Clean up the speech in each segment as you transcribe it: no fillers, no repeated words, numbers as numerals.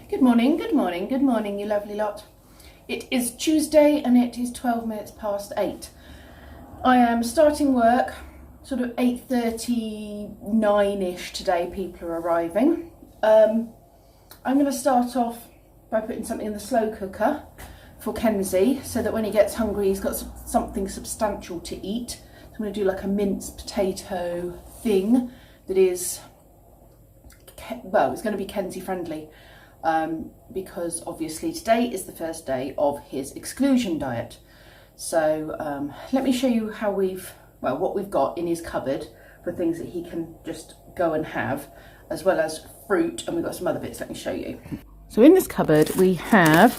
Good morning, good morning, good morning, you lovely lot. It is Tuesday and it is 12 minutes past 8. I am starting work sort of 8:39ish today. People are arriving. I'm going to start off by putting something in the slow cooker for Kenzie so that when he gets hungry he's got something substantial to eat. So I'm going to do like a minced potato thing that is, well, it's going to be Kenzie friendly. Because obviously today is the first day of his exclusion diet. So let me show you how what we've got in his cupboard for things that he can just go and have, as well as fruit, and we've got some other bits. Let me show you. So in this cupboard we have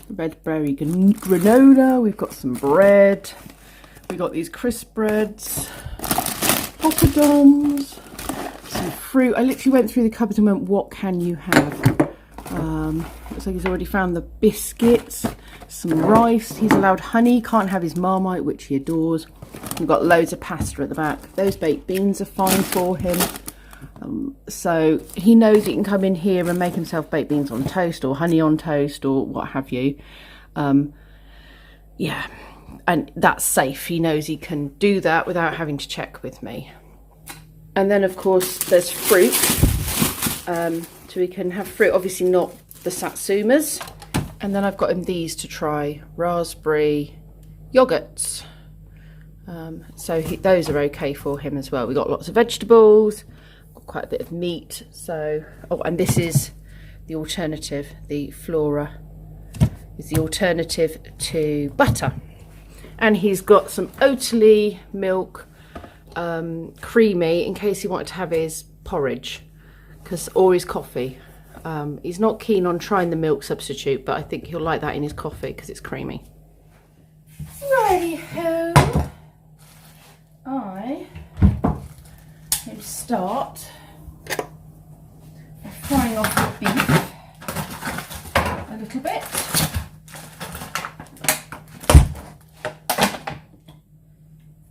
red berry granola, we've got some bread, we've got these crisp breads, poppadoms, some fruit. I literally went through the cupboard and went, what can you have? Looks like he's already found the biscuits, some rice. He's allowed honey, can't have his Marmite, which he adores. We've got loads of pasta at the back. Those baked beans are fine for him. So he knows he can come in here and make himself baked beans on toast or honey on toast or what have you. Yeah, and that's safe. He knows he can do that without having to check with me. And then of course there's fruit. So we can have fruit, obviously not the satsumas. And then I've got him these to try, raspberry yogurts. So those are okay for him as well. We've got lots of vegetables, got quite a bit of meat. So, oh, and this is the alternative. The flora is the alternative to butter. And he's got some Oatly milk, creamy, in case he wanted to have his porridge. Or his coffee. He's not keen on trying the milk substitute, but I think he'll like that in his coffee because it's creamy. Righty-ho. I will start by frying off the beef a little bit.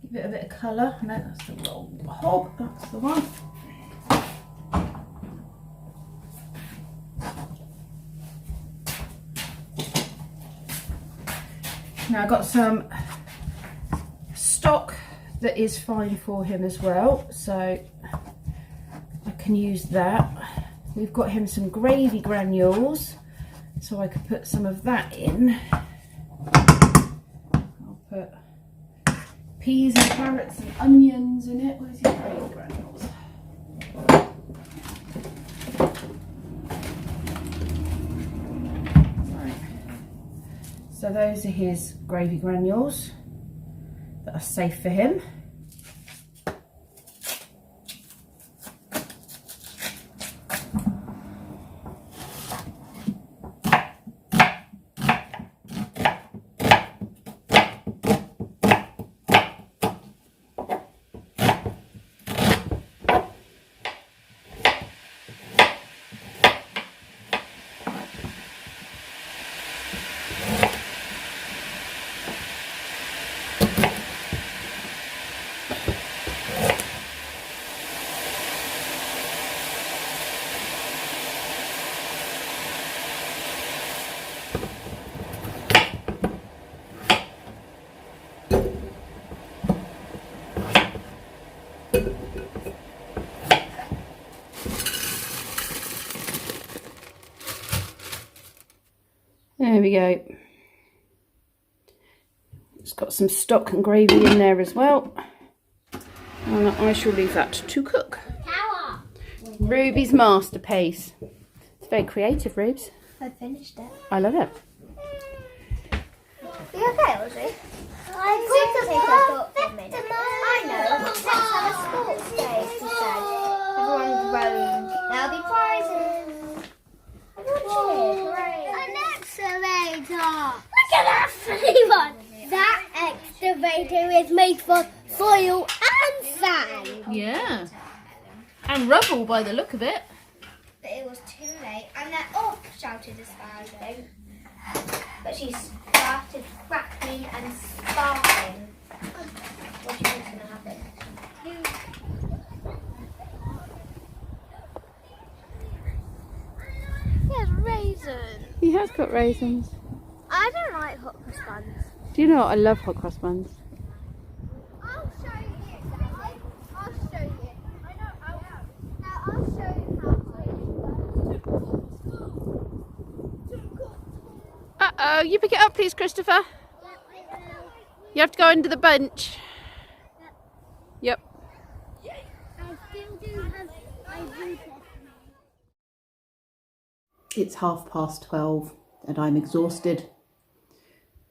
Give it a bit of colour. No, that's the wrong hob. That's the one. Now I've got some stock that is fine for him as well, so I can use that. We've got him some gravy granules, so I could put some of that in. I'll put peas and carrots and onions in it. Where's your gravy granules? So those are his gravy granules that are safe for him. There we go. It's got some stock and gravy in there as well. And I shall leave that to cook. Ruby's masterpiece. It's very creative, Rubes. I finished it. I love it. Are you okay, Audrey? I'm going to take a thought for a minute. I know. Let's have a sports day, she said. Everyone groaned. There'll be prizes. Everyone cheered. Hooray. An excavator. Look at that funny one. That excavator is made for soil and sand. Yeah. And rubble by the look of it. But it was too late. And then, oh, shouted a sparrow. But she started crackling and sparkling. What do you think's going to happen? Yes, raisins. raisins. He has got raisins. I don't like hot cross buns. Do you know what? I love hot cross buns. I'll show you. I'll show you. I know. Now I'll show you how to. Uh-oh, you pick it up please, Christopher. You have to go under the bench. Yep. I still do have my boot. It's 12:30 and I'm exhausted.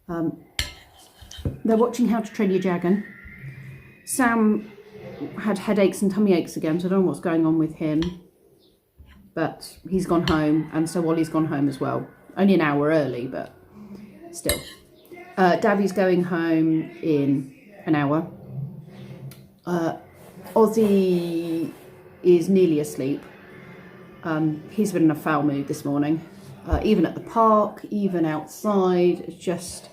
They're watching How to Train Your Dragon. Sam had headaches and tummy aches again, so I don't know what's going on with him. But he's gone home, and so Ollie's gone home as well. Only an hour early, but still. Davvy's going home in an hour. Ozzy is nearly asleep. He's been in a foul mood this morning. Even at the park, even outside, it's just,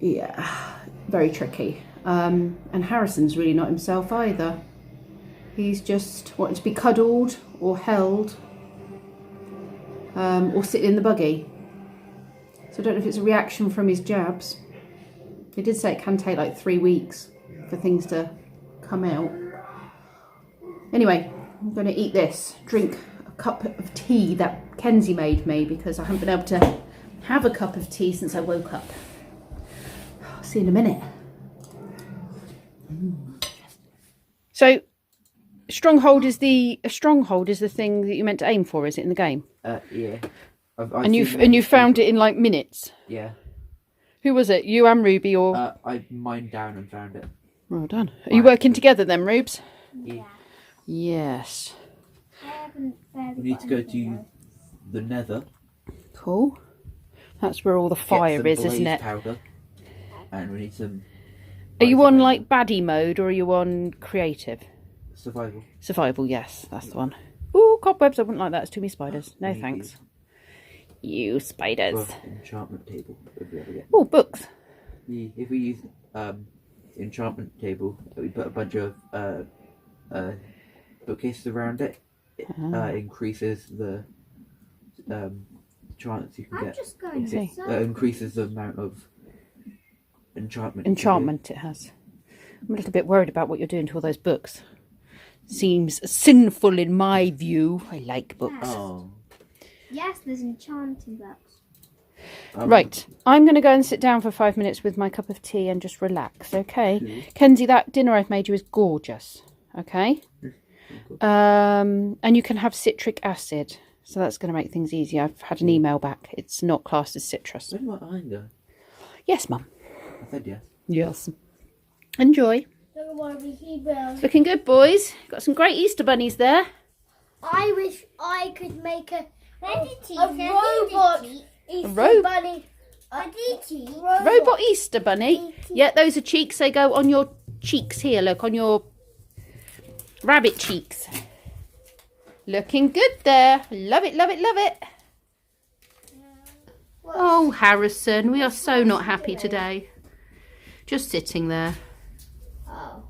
yeah, very tricky. And Harrison's really not himself either. He's just wanting to be cuddled or held, or sit in the buggy. So I don't know if it's a reaction from his jabs. He did say it can take like 3 weeks for things to come out. Anyway, I'm going to eat this, drink a cup of tea that Kenzie made me because I haven't been able to have a cup of tea since I woke up. I'll see you in a minute. So, a stronghold is the thing that you meant to aim for, is it, in the game? Yeah. And you found it in like minutes. Yeah. Who was it? You and Ruby, or? I mined down and found it. Well done. Are you working together then, Rubes? Yeah. Yes. We need to go to the Nether. Cool. That's where all the fire is, isn't it? Powder. And we need some. Are you on like baddie mode or are you on creative? Survival. Survival, yes, that's the one. Ooh, cobwebs! I wouldn't like that. It's too many spiders. No Maybe. thanks. You spiders. Well, enchantment table. If we ever get. Oh, books. If we use enchantment table, we put a bunch of bookcases around it. It increases the chance you can I'm get. just going to See. Increases the amount of enchantment. Enchantment it has. I'm a little bit worried about what you're doing to all those books. Seems sinful in my view. I like books. Oh. Yes, there's enchanting books. Right, I'm going to go and sit down for 5 minutes with my cup of tea and just relax, okay? Mm. Kenzie, that dinner I've made you is gorgeous, okay? And you can have citric acid, so that's going to make things easier. I've had an email back. It's not classed as citrus. Where did my iron go? Yes, Mum. I said yes. Yes. Enjoy. Don't worry, he will. Looking good, boys. Got some great Easter bunnies there. I wish I could make a robot Easter bunny. Robot Easter bunny. Yeah, those are cheeks. They go on your cheeks here. Look, on your rabbit cheeks. Looking good there. Love it, love it, love it. Oh, Harrison, we are so not happy today. Just sitting there. Oh.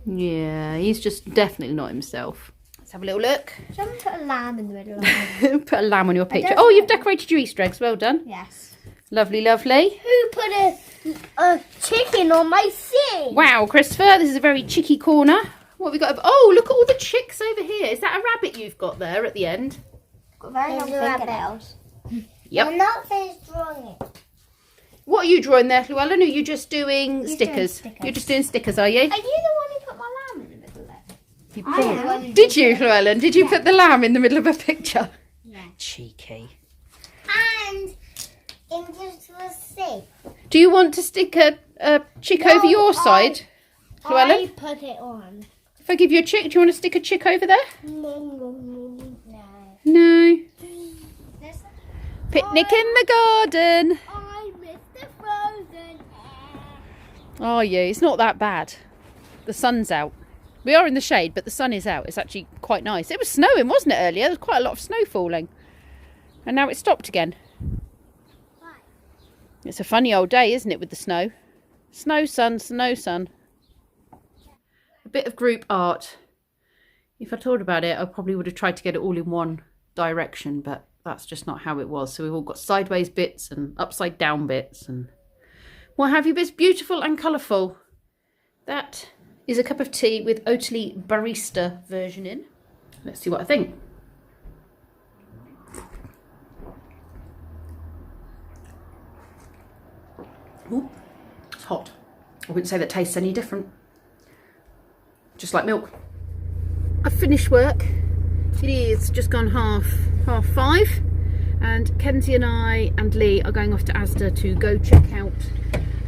Yeah, he's just definitely not himself. Let's have a little look. Shall we put a lamb in the middle of it? Put a lamb on your picture. don't Oh, you've know. decorated your Easter eggs. Well done. Yes. Lovely, lovely. Who put a chicken on my thing? Wow, Christopher, this is a very chicky corner. What have we got? Oh, look at all the chicks over here. Is that a rabbit you've got there at the end? Got very long fingernails. Yep. I'm not finished drawing it. What are you drawing there, Llewellyn? Or are you just doing Just stickers? doing stickers. You're just doing stickers, are you? Are you the one who put my lamb in the middle of it? You I am the one who Did you, Llewellyn? Did you put the lamb in the middle of a picture? Yeah. Cheeky. And English was safe. Do you want to stick a chick over your side, Llewellyn? I put it on. If I give you a chick, do you want to stick a chick over there? No. No. This Picnic in the garden. I missed the frozen Oh, yeah, it's not that bad. The sun's out. We are in the shade, but the sun is out. It's actually quite nice. It was snowing, wasn't it, earlier? There was quite a lot of snow falling. And now it's stopped again. Why? It's a funny old day, isn't it, with the snow? Snow, sun, snow, sun. A bit of group art. If I thought about it, I probably would have tried to get it all in one direction, but that's just not how it was. So we've all got sideways bits and upside down bits and what have you, but it's beautiful and colourful. That is a cup of tea with Oatly barista version in. Let's see what I think. Ooh, it's hot. I wouldn't say that tastes any different. Just like milk. I've finished work. It is just gone half 5, and Kenzie and I and Lee are going off to Asda to go check out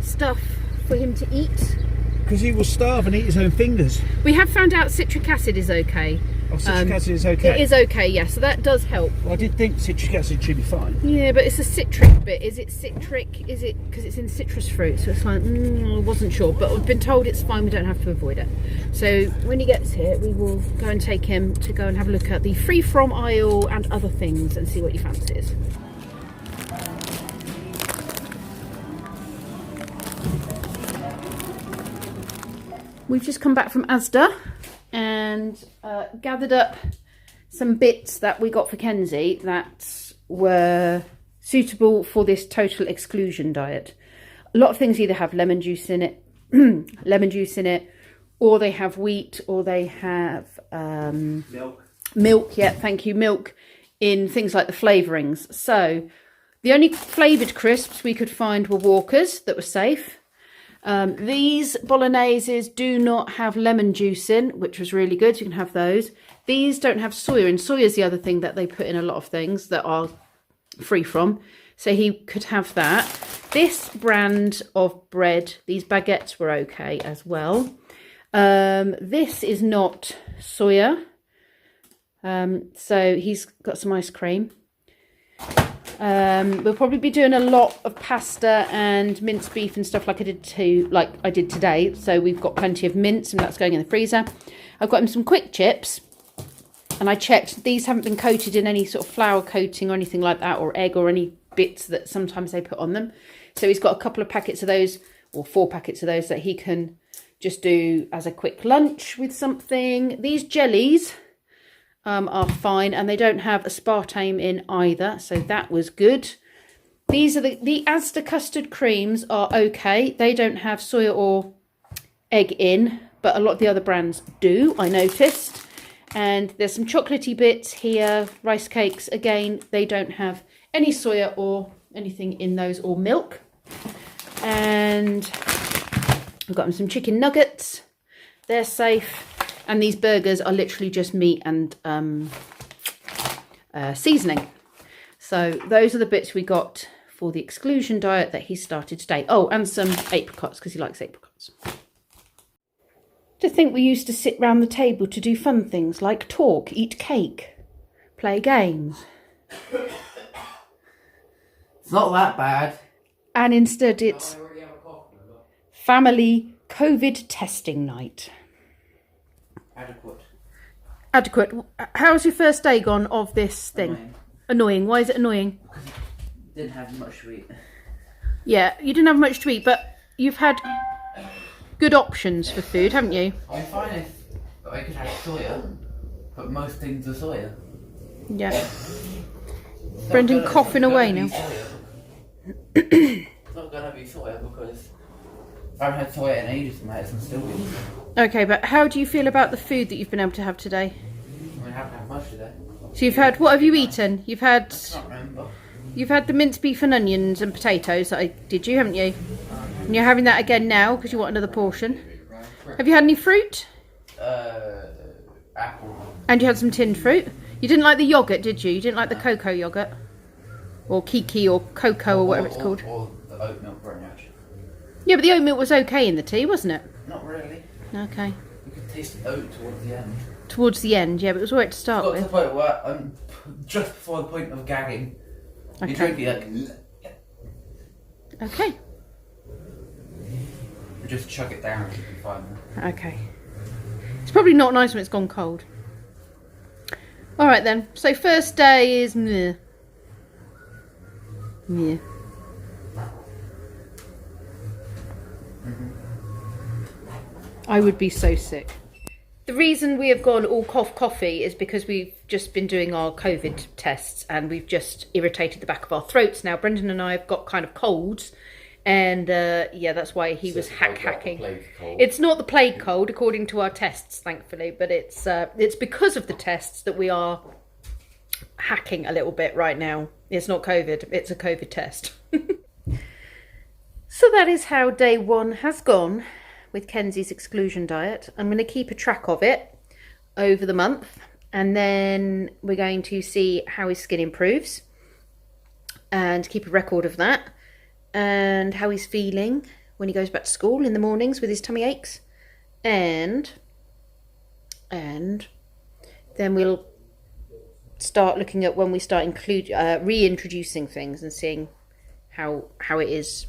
stuff for him to eat. Because he will starve and eat his own fingers. We have found out citric acid is okay. Oh, citric acid is okay? It is okay, yes, so that does help. Well, I did think citric acid should be fine. Yeah, but it's a citric bit. Is it citric? Is it because it's in citrus fruit? So it's like, I wasn't sure, but I've been told it's fine, we don't have to avoid it. So when he gets here, we will go and take him to go and have a look at the free from aisle and other things and see what he fancies. We've just come back from Asda and gathered up some bits that we got for Kenzie that were suitable for this total exclusion diet. A lot of things either have lemon juice in it, or they have wheat, or they have milk. Yeah, thank you, milk in things like the flavourings. So the only flavoured crisps we could find were Walkers that were safe. These bologneses do not have lemon juice in, which was really good. You can have those. These don't have soya, and soya is the other thing that they put in a lot of things that are free from. So he could have that. This brand of bread, these baguettes were okay as well. This is not soya. So he's got some ice cream. We'll probably be doing a lot of pasta and minced beef and stuff like I did today. So we've got plenty of mince and that's going in the freezer. I've got him some quick chips, and I checked these haven't been coated in any sort of flour coating or anything like that, or egg or any bits that sometimes they put on them. So he's got a couple of packets of those, or 4 packets of those, that he can just do as a quick lunch with something. These jellies are fine, and they don't have aspartame in either, so that was good. These are the Asda custard creams are okay. They don't have soya or egg in, but a lot of the other brands do, I noticed. And there's some chocolatey bits here, rice cakes, again, they don't have any soya or anything in those, or milk. And I've got them some chicken nuggets, they're safe. And these burgers are literally just meat and seasoning. So those are the bits we got for the exclusion diet that he started today. Oh, and some apricots, because he likes apricots. To think we used to sit round the table to do fun things like talk, eat cake, play games. It's not that bad. And instead it's family COVID testing night. Adequate. How's your first day gone of this thing? Annoying. Why is it annoying? Because it didn't have much to eat. Yeah, you didn't have much to eat, but you've had good options for food, haven't you? I'm fine if I could have soya, but most things are soya. Yeah. Brendan coughing away now. It's not going to be soya because I haven't had soya in ages and I'm still eating. Okay, but how do you feel about the food that you've been able to have today? I haven't had much today. So you've had, what have you eaten? You've had... I can't remember. You've had the minced beef and onions and potatoes that I did you, haven't you? And you're having that again now because you want another portion. Have you had any fruit? Apple. And you had some tinned fruit? You didn't like the yoghurt, did you? You didn't like the cocoa yoghurt? Or kiki or cocoa or whatever it's called? Or the oat milk very much. Yeah, but the oat milk was okay in the tea, wasn't it? Not really. Okay. You could taste the oat towards the end. Towards the end, yeah, but it was alright to start Got to with. the point where I'm just before the point of gagging. Okay. You drink it like... Okay. You just chug it down and you'll be fine then. Okay. It's probably not nice when it's gone cold. Alright then, so first day is meh. Meh. I would be so sick. The reason we have gone all coffee is because we've just been doing our COVID tests and we've just irritated the back of our throats. Now, Brendan and I have got kind of colds, and yeah, that's why he was hacking. It's not the plague cold, according to our tests, thankfully, but it's because of the tests that we are hacking a little bit right now. It's not COVID, it's a COVID test. So that is how day 1 has gone with Kenzie's exclusion diet. I'm going to keep a track of it over the month, and then we're going to see how his skin improves and keep a record of that, and how he's feeling when he goes back to school in the mornings with his tummy aches, and then we'll start looking at when we start reintroducing things and seeing how it is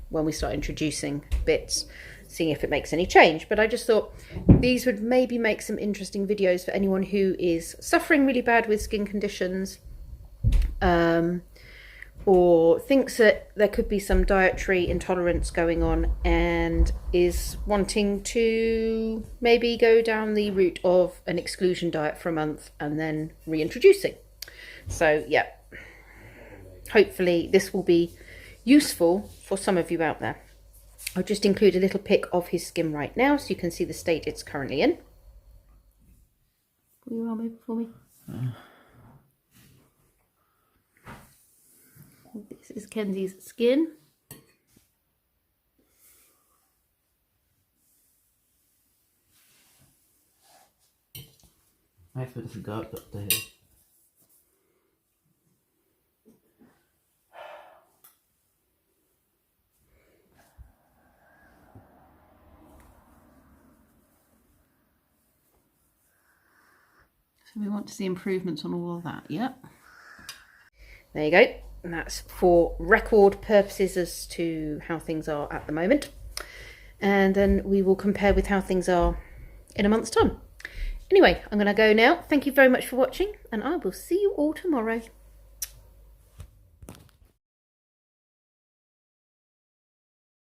when we start introducing bits, seeing if it makes any change. But I just thought these would maybe make some interesting videos for anyone who is suffering really bad with skin conditions, or thinks that there could be some dietary intolerance going on and is wanting to maybe go down the route of an exclusion diet for a month and then reintroducing. So yeah, hopefully this will be useful for some of you out there. I'll just include a little pic of his skin right now so you can see the state it's currently in. Will you arm over for me? This is Kenzie's skin. I suppose it's a go up there. So we want to see improvements on all of that, yep. There you go. And that's for record purposes as to how things are at the moment. And then we will compare with how things are in a month's time. Anyway, I'm going to go now. Thank you very much for watching, and I will see you all tomorrow.